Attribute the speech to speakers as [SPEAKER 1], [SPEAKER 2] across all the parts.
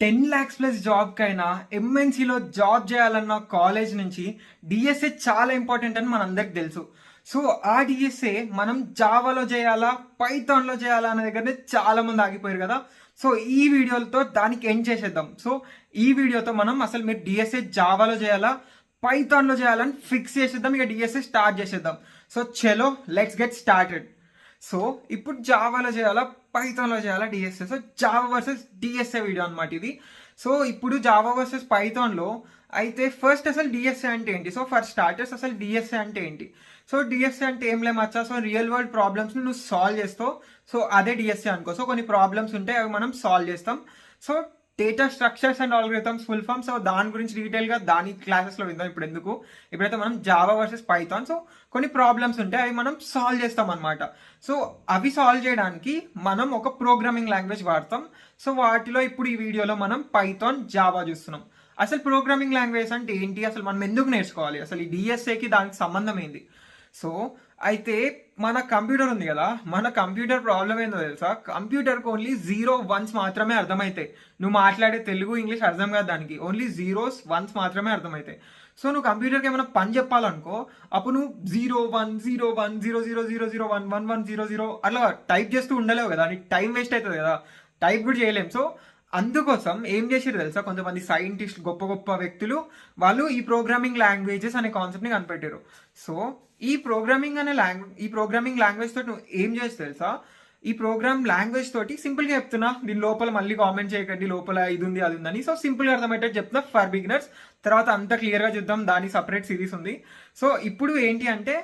[SPEAKER 1] 10 lakhs plus జాబ్కైనా ఎంఎన్సీలో job చేయాలన్న college నుంచి DSA చాలా ఇంపార్టెంట్ అని మనందరికి తెలుసు. సో ఆ డిఎస్ఏ మనం జావాలో చేయాలా పైథాన్లో చేయాలా అనే దగ్గరనే చాలా మంది ఆగిపోయారు కదా. సో ఈ వీడియోలతో దానికి ఎండ్ చేసేద్దాం. సో ఈ వీడియోతో మనం అసలు మీరు డిఎస్ఏ జావాలో చేయాలా పైథాన్లో చేయాలని ఫిక్స్ చేసేద్దాం. ఇక డిఎస్ఏ స్టార్ట్ చేసేద్దాం. సో చలో లెట్స్ గెట్ స్టార్టెడ్. సో ఇప్పుడు జావాలో చేయాలా పైథాన్లో చేయాలా DSA. So Java versus DSA video అనమాట ఇది. సో ఇప్పుడు జావా వర్సెస్ పైథాన్లో అయితే ఫస్ట్ అసలు డిఎస్ఏ అంటే ఏంటి. సో ఫర్ స్టార్టర్స్ అసలు డిఎస్ఏ అంటే ఏంటి. సో డిఎస్ఏ అంటే ఏం లేమచ్చా. సో రియల్ వరల్డ్ ప్రాబ్లమ్స్ని నువ్వు సాల్వ్ చేస్తావు. సో అదే డిఎస్ఏ అనుకో. సో కొన్ని ప్రాబ్లమ్స్ ఉంటాయి, అవి మనం సాల్వ్ చేస్తాం. So data structures and algorithms full form. So దాని గురించి డీటెయిల్గా దాని క్లాసెస్లో విందాం. ఇప్పుడు ఎందుకు, ఇప్పుడైతే మనం జావా వర్సెస్ పైథాన్. సో కొన్ని ప్రాబ్లమ్స్ ఉంటాయి, అవి మనం సాల్వ్ చేస్తాం అనమాట. సో అవి సాల్వ్ చేయడానికి మనం ఒక ప్రోగ్రామింగ్ లాంగ్వేజ్ వాడతాం. సో వాటిలో ఇప్పుడు ఈ వీడియోలో మనం పైథాన్ జావా చూస్తున్నాం. అసలు ప్రోగ్రామింగ్ లాంగ్వేజ్ అంటే ఏంటి, అసలు మనం ఎందుకు నేర్చుకోవాలి, అసలు ఈ డిఎస్ఏకి దానికి సంబంధం ఏంది. సో అయితే మన కంప్యూటర్ ఉంది కదా, మన కంప్యూటర్ ప్రాబ్లం ఏందో తెలుసా. కంప్యూటర్కి ఓన్లీ 0 1s మాత్రమే అర్థమవుతాయి. నువ్వు మాట్లాడే తెలుగు ఇంగ్లీష్ అర్థం కాదు దానికి, ఓన్లీ 0s 1s మాత్రమే అర్థమవుతాయి. సో నువ్వు కంప్యూటర్కి ఏమైనా పని చెప్పాలనుకో, అప్పుడు నువ్వు 0 1 0 1 0 0 0 0 1 1 1 0 0 అట్లా టైప్ చేస్తూ ఉండలేవు కదా, నీకు టైం వేస్ట్ అవుతుంది కదా, టైప్ కూడా చేయలేం. సో అందుకోసం ఏం చేసారు తెలుసా, కొంతమంది సైంటిస్ట్ గొప్ప గొప్ప వ్యక్తులు వాళ్ళు ఈ ప్రోగ్రామింగ్ లాంగ్వేజెస్ అనే కాన్సెప్ట్ని కనిపెట్టారు. సో ఈ ప్రోగ్రామింగ్ లాంగ్వేజ్ తోటి నువ్వు ఏం చేసి తెలుసా, ఈ ప్రోగ్రామ్ లాంగ్వేజ్ తోటి సింపుల్గా చెప్తున్నా, దీని లోపల మళ్ళీ కామెంట్ చేయకండి లోపల ఇది ఉంది అది ఉందని. సో సింపుల్గా అర్థమయ్యేటట్టు చెప్తున్నా ఫర్ బిగినర్స్. తర్వాత అంత క్లియర్గా చూద్దాం, దాని సపరేట్ సిరీస్ ఉంది. సో ఇప్పుడు ఏంటి అంటే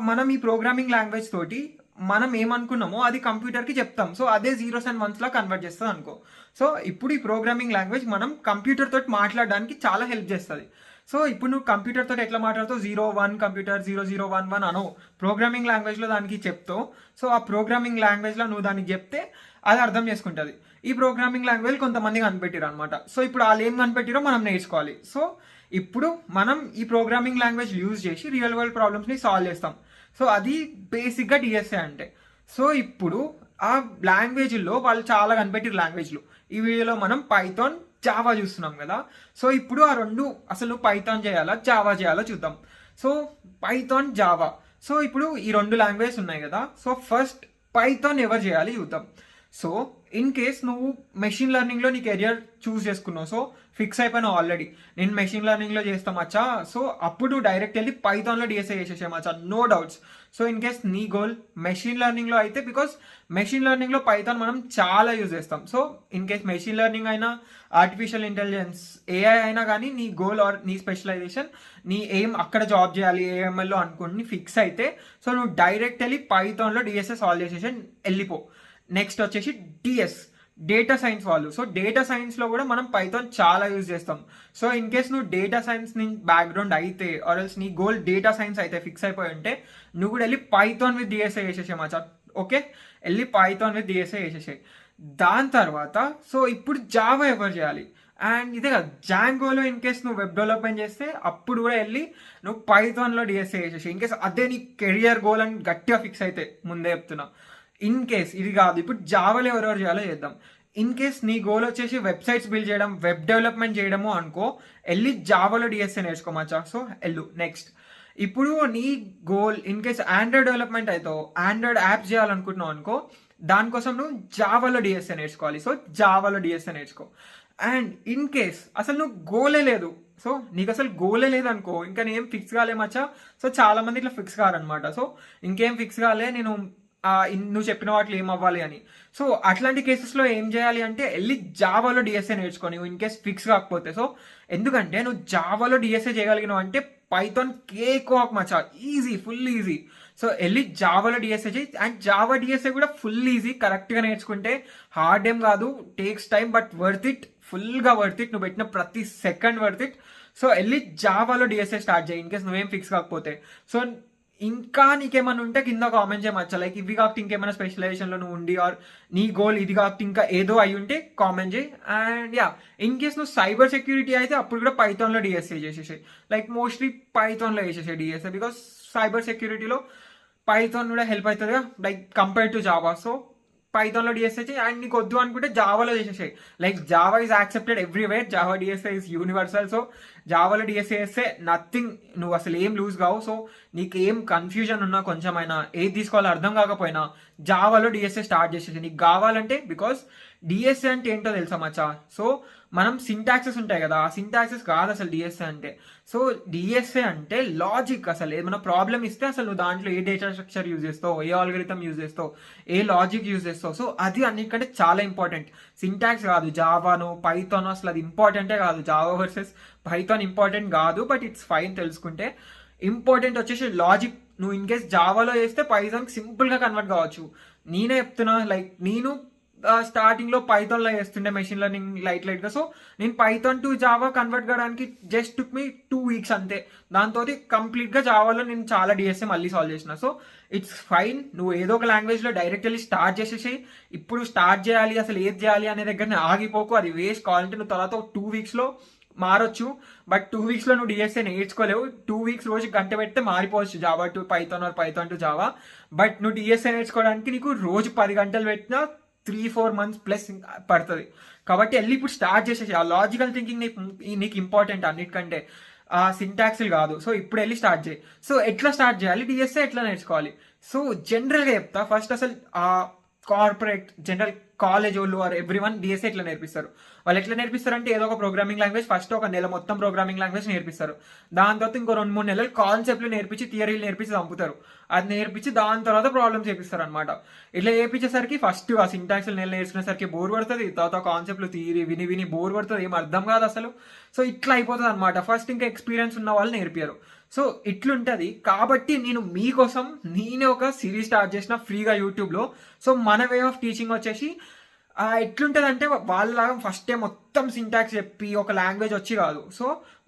[SPEAKER 1] మనం ఈ ప్రోగ్రామింగ్ లాంగ్వేజ్ తోటి మనం ఏమనుకున్నామో అది కంప్యూటర్కి చెప్తాం. సో అదే 0s and 1s law convert చేస్తుంది అనుకో. సో ఇప్పుడు ఈ ప్రోగ్రామింగ్ లాంగ్వేజ్ మనం కంప్యూటర్ తోటి మాట్లాడడానికి చాలా హెల్ప్ చేస్తుంది. సో ఇప్పుడు నువ్వు కంప్యూటర్ తోటి ఎట్లా మాట్లాడుతావు, 0 1 కంప్యూటర్ 0 0 1 1 అనో, ప్రోగ్రామింగ్ లాంగ్వేజ్లో దానికి చెప్తావు. సో ఆ ప్రోగ్రామింగ్ లాంగ్వేజ్లో నువ్వు దానికి చెప్తే అది అర్థం చేసుకుంటుంది. ఈ ప్రోగ్రామింగ్ లాంగ్వేజ్ కొంతమంది కనిపెట్టారు అనమాట. సో ఇప్పుడు వాళ్ళు ఏం కనిపెట్టారో మనం నేర్చుకోవాలి. సో ఇప్పుడు మనం ఈ ప్రోగ్రామింగ్ లాంగ్వేజ్ యూజ్ చేసి రియల్ వరల్డ్ ప్రాబ్లమ్స్ని సాల్వ్ చేస్తాం. సో అది బేసిక్గా డిఎస్ఏ అంటే. సో ఇప్పుడు ఆ లాంగ్వేజ్లో వాళ్ళు చాలా కనిపెట్టారు లాంగ్వేజ్లు. ఈ వీడియోలో మనం పైథాన్ జావా చూస్తున్నాం కదా. సో ఇప్పుడు ఆ రెండు అసలు పైథాన్ చేయాలా జావా చేయాలా చూద్దాం. So Python Java. సో ఇప్పుడు ఈ రెండు లాంగ్వేజ్ ఉన్నాయి కదా. సో ఫస్ట్ పైథాన్ ఎవరు చేయాలి చూద్దాం. సో ఇన్ కేస్ నువ్వు మెషిన్ లెర్నింగ్లో నీ కెరియర్ చూస్ చేసుకున్నావు, సో ఫిక్స్ అయిపోయినావు ఆల్రెడీ, నేను మెషిన్ లెర్నింగ్లో చేస్తామచ్చా. సో అప్పుడు డైరెక్ట్ వెళ్ళి పైథాన్లో డిఎస్ఏ చేసేసామచ్చా, no doubts. So in case నీ గోల్ మెషిన్ లెర్నింగ్లో అయితే, బికాస్ మెషిన్ లెర్నింగ్లో పైథాన్ మనం చాలా యూజ్ చేస్తాం. So in case machine learning అయినా ఆర్టిఫిషియల్ ఇంటెలిజెన్స్ ఏఐ అయినా కానీ నీ గోల్ ఆర్ నీ స్పెషలైజేషన్, నీ ఎయిమ్ అక్కడ జాబ్ చేయాలి ఏఎంఎల్లో అనుకుని ఫిక్స్ అయితే, సో నువ్వు డైరెక్ట్ వెళ్ళి పైథాన్లో డిఎస్ఏ సాల్వ్ చేసేసి వెళ్ళిపో. నెక్స్ట్ వచ్చేసి డిఎస్, డేటా సైన్స్ వాళ్ళు. సో డేటా సైన్స్లో కూడా మనం పైథాన్ చాలా యూజ్ చేస్తాం. సో ఇన్ కేస్ నువ్వు డేటా సైన్స్ నీ బ్యాక్గ్రౌండ్ అయితే ఆర్ ఎల్స్ నీ గోల్ డేటా సైన్స్ అయితే ఫిక్స్ అయిపోయి ఉంటే, నువ్వు కూడా వెళ్ళి Python with DSA చేసేసాయి Maccha. Okay, వెళ్ళి పైథాన్ విత్ డిఎస్ఏ చేసేసాయి. దాని తర్వాత సో ఇప్పుడు జావా ఎవరు చేయాలి, అండ్ ఇదే కదా జాంగోలో ఇన్ కేస్ నువ్వు వెబ్ డెవలప్మెంట్ చేస్తే అప్పుడు కూడా వెళ్ళి నువ్వు పైథాన్లో డిఎస్ఏ చేసేసి, ఇన్ కేస్ అదే నీ కెరియర్ గోల్ అని గట్టిగా ఫిక్స్ అయితే ముందే చెప్తున్నా. ఇన్ కేస్ ఇది కాదు, ఇప్పుడు జావాలో ఎవరెవరు చేయాలో చేద్దాం. ఇన్ కేస్ నీ గోల్ వచ్చేసి వెబ్సైట్స్ బిల్డ్ చేయడం, వెబ్ డెవలప్మెంట్ చేయడము అనుకో, వెళ్ళి జావాలో డిఎస్ఏ నేర్చుకోమచ్చా. సో వెళ్ళు. నెక్స్ట్ ఇప్పుడు నీ goal in case Android development అవుతావు, ఆండ్రాయిడ్ యాప్స్ చేయాలనుకుంటున్నావు అనుకో, దానికోసం నువ్వు జావాలో డిఎస్ఏ నేర్చుకోవాలి. సో జావాలో డిఎస్ఏ నేర్చుకో. అండ్ ఇన్ కేస్ అసలు నువ్వు గోలే లేదు, సో నీకు అసలు గోలే లేదు అనుకో, ఇంకా నేనేం ఫిక్స్ కాలేమచ్చా. సో చాలా మంది ఇట్లా ఫిక్స్ కారనమాట. సో ఇంకేం ఫిక్స్ కాలే, నేను నువ్వు చెప్పిన వాటిలో ఏం అవ్వాలి అని. సో అట్లాంటి కేసెస్లో ఏం చేయాలి అంటే వెళ్ళి జావాలో డిఎస్ఏ నేర్చుకొని ఇన్ కేస్ ఫిక్స్ కాకపోతే. సో ఎందుకంటే నువ్వు జావాలో డిఎస్ఏ చేయగలిగినావు అంటే పైథాన్ కేక్ వాక్ మచ్చా, ఈజీ, ఫుల్ ఈజీ. సో వెళ్ళి జావాలో డిఎస్ఏ చేయి. అండ్ జావా డిఎస్ఏ కూడా ఫుల్ ఈజీ, కరెక్ట్గా నేర్చుకుంటే. హార్డ్ ఏం కాదు, takes time, but worth it, ఫుల్గా వర్త్ ఇట్. నువ్వు పెట్టిన ప్రతి సెకండ్ వర్త్ ఇట్. సో వెళ్ళి జావాలో డిఎస్ఏ స్టార్ట్ చేయి ఇన్ కేస్ నువ్వేం ఫిక్స్ కాకపోతే. సో ఇంకా నీకేమైనా ఉంటే కింద కామెంట్ చేయమచ్చా, లైక్ ఇవి కాకపోతే ఇంకేమైనా స్పెషలైజేషన్లో నువ్వు ఉండి ఆర్ నీ గోల్ ఇది కాకపోతే ఇంకా ఏదో అయి ఉంటే కామెంట్ చేయి. అండ్ యా, ఇన్ కేస్ నువ్వు సైబర్ సెక్యూరిటీ అయితే అప్పుడు కూడా పైథాన్లో డిఎస్ఏ చేసేసాయి. లైక్ మోస్ట్లీ పైథాన్లో చేసేసాయి డిఎస్ఏ, బికాస్ సైబర్ సెక్యూరిటీలో పైథాన్ కూడా హెల్ప్ అవుతుందిగా, like compare to Java. So పైథాన్లో డిఎస్ఏ చేయి, అండ్ నీకు వద్దు అనుకుంటే జావాలో చేసేసాయి. లైక్ Java is accepted everywhere, Java DSA is universal. So జావాలో డిఎస్ఏ చేస్తే నథింగ్, నువ్వు అసలు ఏం లూజ్ కావు. సో నీకు ఏం కన్ఫ్యూజన్ ఉన్నా, కొంచెమైనా ఏది తీసుకోవాలో అర్థం కాకపోయినా జావాలో డిఎస్ఏ స్టార్ట్ చేసేసి నీకు కావాలంటే. బికాస్ డిఎస్ఏ అంటే ఏంటో తెలుసా మచ్చా? సో మనం సింటాక్సెస్ ఉంటాయి కదా, ఆ సింటాక్సెస్ కాదు అసలు డిఎస్ఏ అంటే. సో డిఎస్ఏ అంటే లాజిక్. అసలు ఏమైనా ప్రాబ్లమ్ ఇస్తే అసలు నువ్వు దాంట్లో ఏ డేటా స్ట్రక్చర్ యూజ్ చేస్తావు, ఏ ఆల్గరిథం యూజ్ చేస్తావు, ఏ లాజిక్ యూజ్ చేస్తావు. సో అది అన్నిటికంటే చాలా ఇంపార్టెంట్. సింటాక్స్ కాదు, జావానో పైథానో అసలు అది ఇంపార్టెంటే కాదు. జావా వర్సెస్ పైథాన్ ఇంపార్టెంట్ కాదు, బట్ ఇట్స్ ఫైన్ తెలుసుకుంటే. ఇంపార్టెంట్ వచ్చేసి లాజిక్. నువ్వు ఇన్ కేస్ జావాలో చేస్తే పైథాన్కి సింపుల్గా కన్వర్ట్ కావచ్చు. నేనే చెప్తున్నా, లైక్ నేను స్టార్టింగ్లో పైథాన్లో చేస్తుండే మెషిన్ లెర్నింగ్ లైట్గా. సో నేను పైథాన్ టు జావా కన్వర్ట్ కావడానికి జస్ట్ టుక్ మీ 2 weeks అంతే. దాంతో కంప్లీట్గా జావాలో నేను చాలా డిఎస్ఏ మళ్ళీ సాల్వ్ చేసిన. So it's fine. నువ్వు ఏదో ఒక లాంగ్వేజ్లో డైరెక్ట్ వెళ్ళి స్టార్ట్ చేసేసి ఇప్పుడు స్టార్ట్ చేయాలి, అసలు ఏది చేయాలి అనే దగ్గర ఆగిపోకు. అది వేస్ట్. కావాలంటే నువ్వు తర్వాత 2 weeksలో మారొచ్చు, బట్ 2 weeksలో నువ్వు డిఎస్ఏ నేర్చుకోలేవు. 2 weeks రోజు గంట పెడితే మారిపోవచ్చు Java to Python or Python to Java. But నువ్వు డిఎస్ఏ నేర్చుకోవడానికి నీకు రోజు 10 గంటలు పెట్టినా 3-4 months ప్లస్ పడుతుంది. కాబట్టి వెళ్ళి ఇప్పుడు స్టార్ట్ చేసేసి. ఆ లాజికల్ థింకింగ్ నీకు ఇంపార్టెంట్ అన్నిటికంటే, ఆ సింటాక్స్లు కాదు. సో ఇప్పుడు వెళ్ళి స్టార్ట్ చేయి. సో ఎట్లా స్టార్ట్ చేయాలి, డిఎస్ఏ ఎట్లా నేర్చుకోవాలి? సో జనరల్గా చెప్తా. ఫస్ట్ అసలు ఆ కార్పొరేట్ జనరల్ కాలేజ్ వాళ్ళు ఆర్ ఎవ్రీ1 డిఎస్ఏ ఎట్లా నేర్పిస్తారు. వాళ్ళు ఎట్లా నేర్పిస్తారంటే ఏదో ఒక ప్రోగ్రామింగ్ లాంగ్వేజ్ ఫస్ట్ ఒక నెల మొత్తం ప్రోగ్రామింగ్ లాంగ్వేజ్ నేర్పిస్తారు. దాని తర్వాత ఇంకో 2-3 నెలలు కాన్సెప్ట్లు నేర్పించి, థియరీలు నేర్పించి చంపుతారు. అది నేర్పించి దాని తర్వాత ప్రాబ్లమ్స్ చేపిస్తారు అనమాట. ఇట్లా చేయించేసరికి ఫస్ట్ ఆ సింటాక్స్ నేర్చుకునేసరికి బోర్ పడుతుంది. తర్వాత కాన్సెప్ట్లు థియరీ విని విని బోర్ పడుతుంది, ఏం అర్థం కాదు అసలు. సో ఇట్లా అయిపోతుంది అనమాట. ఫస్ట్ ఇంకా ఎక్స్పీరియన్స్ ఉన్న వాళ్ళు నేర్పారు. సో ఇట్లుంటది. కాబట్టి నేను మీకోసం నేనే ఒక సిరీస్ స్టార్ట్ చేసిన ఫ్రీగా యూట్యూబ్లో. సో మన వే ఆఫ్ టీచింగ్ వచ్చేసి ఎట్లుంటుంది అంటే, వాళ్ళలాగా ఫస్ట్ మొత్తం సింటాక్స్ చెప్పి ఒక లాంగ్వేజ్ వచ్చి కాదు. సో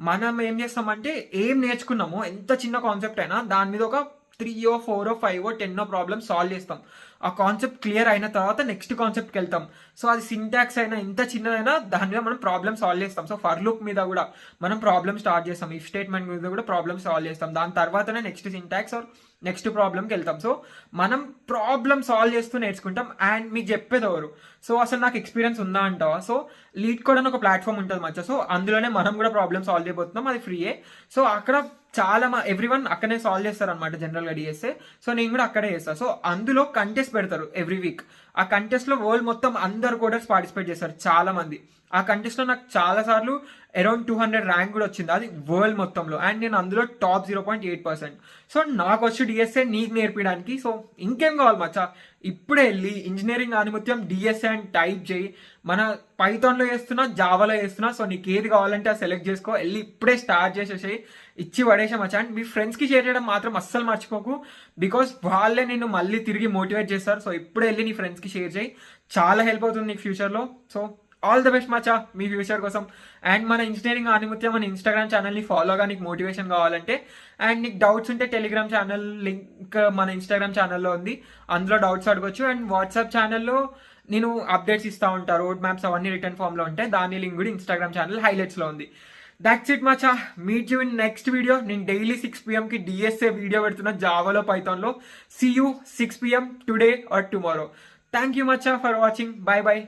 [SPEAKER 1] మనం ఏం చేస్తామంటే, ఏం నేర్చుకున్నామో ఎంత చిన్న కాన్సెప్ట్ అయినా దాని మీద ఒక 3 or 4 or 5 or 10 problem solve చేస్తాం. ఆ కాన్సెప్ట్ క్లియర్ అయిన తర్వాత నెక్స్ట్ కాన్సెప్ట్కి వెళ్తాం. సో అది సింటాక్స్ అయినా ఎంత చిన్నదైనా దాని మీద మనం ప్రాబ్లమ్ సాల్వ్ చేస్తాం. సో ఫర్ లూప్ మీద కూడా మనం ప్రాబ్లమ్ స్టార్ట్ చేస్తాం. ఇఫ్ స్టేట్మెంట్ మీద కూడా ప్రాబ్లమ్ సాల్వ్ చేస్తాం. దాని తర్వాతనే నెక్స్ట్ సింటాక్స్ ఆర్ నెక్స్ట్ ప్రాబ్లమ్కి వెళ్తాం. సో మనం ప్రాబ్లమ్ సాల్వ్ చేస్తూ నేర్చుకుంటాం. అండ్ మీకు చెప్పేది ఎవరు? సో అసలు నాకు ఎక్స్పీరియన్స్ ఉందా అంటావా? సో లీడ్ కోడ్ అని ఒక ప్లాట్ఫామ్ ఉంటుంది మచ్చా. సో అందులోనే మనం కూడా ప్రాబ్లమ్ సాల్వ్ చేయబోతున్నాం. అది ఫ్రీయే. సో అక్కడ చాలా ఎవ్రీవన్ అక్కడనే సాల్వ్ చేస్తారు అనమాట జనరల్గా డిఎస్ఏ. సో నేను కూడా అక్కడే చేస్తాను. సో అందులో కంటెస్ట్ పెడతారు ఎవ్రీ వీక్. ఆ కంటెస్ట్లో వరల్డ్ మొత్తం అందరు కోడర్స్ పార్టిసిపేట్ చేస్తారు, చాలా మంది. ఆ కంటెస్ట్లో నాకు చాలా సార్లు అరౌండ్ 200 ర్యాంక్ కూడా వచ్చింది, అది వరల్డ్ మొత్తంలో. అండ్ నేను అందులో టాప్ 0.8%. సో నాకు వచ్చి డిఎస్ఏ నీకు నేర్పించడానికి. సో ఇంకేం కావాలి మచ్చా? ఇప్పుడే వెళ్ళి ఇంజనీరింగ్ ఆనిముత్యం డిఎస్ఏ అని టైప్ చేయి. మన పైథాన్లో చేస్తున్నా, జావాలో చేస్తున్నా. సో నీకు ఏది కావాలంటే అది సెలెక్ట్ చేసుకో. వెళ్ళి ఇప్పుడే స్టార్ట్ చేసేసి ఇచ్చి పడేసాం మచ్చా. అండ్ మీ ఫ్రెండ్స్కి షేర్ చేయడం మాత్రం అస్సలు మర్చిపోకు, బికాస్ వాళ్ళే నేను మళ్ళీ తిరిగి మోటివేట్ చేస్తారు. సో ఇప్పుడే వెళ్ళి నీ ఫ్రెండ్స్కి షేర్ చేయి, చాలా హెల్ప్ అవుతుంది నీకు ఫ్యూచర్లో. So all the best Maccha me future కోసం. అండ్ మన ఇంజనీరింగ్ ఆనిముత్యం మన ఇన్స్టాగ్రామ్ ఛానల్ని ఫాలోగా నీకు మోటివేషన్ కావాలంటే. అండ్ నీకు డౌట్స్ ఉంటే టెలిగ్రామ్ ఛానల్ లింక్ మన ఇన్స్టాగ్రామ్ ఛానల్లో ఉంది, అందులో డౌట్స్ అడగొచ్చు. అండ్ వాట్సాప్ ఛానల్లో నేను అప్డేట్స్ ఇస్తూ ఉంటాను, రోడ్ మ్యాప్స్ అవన్నీ రిటర్న్ ఫామ్లో ఉంటాయి. దాని లింక్ కూడా ఇన్స్టాగ్రామ్ ఛానల్ హైలైట్స్లో ఉంది. దాట్స్ ఇట్ మచ్చా. Meet you in next video. నేను డైలీ 6 PM డిఎస్ఏ వీడియో పెడుతున్నా జావాలో పైథాన్లో. See you 6 PM today or tomorrow. Thank you మచ్చా ఫర్ వాచింగ్. Bye by.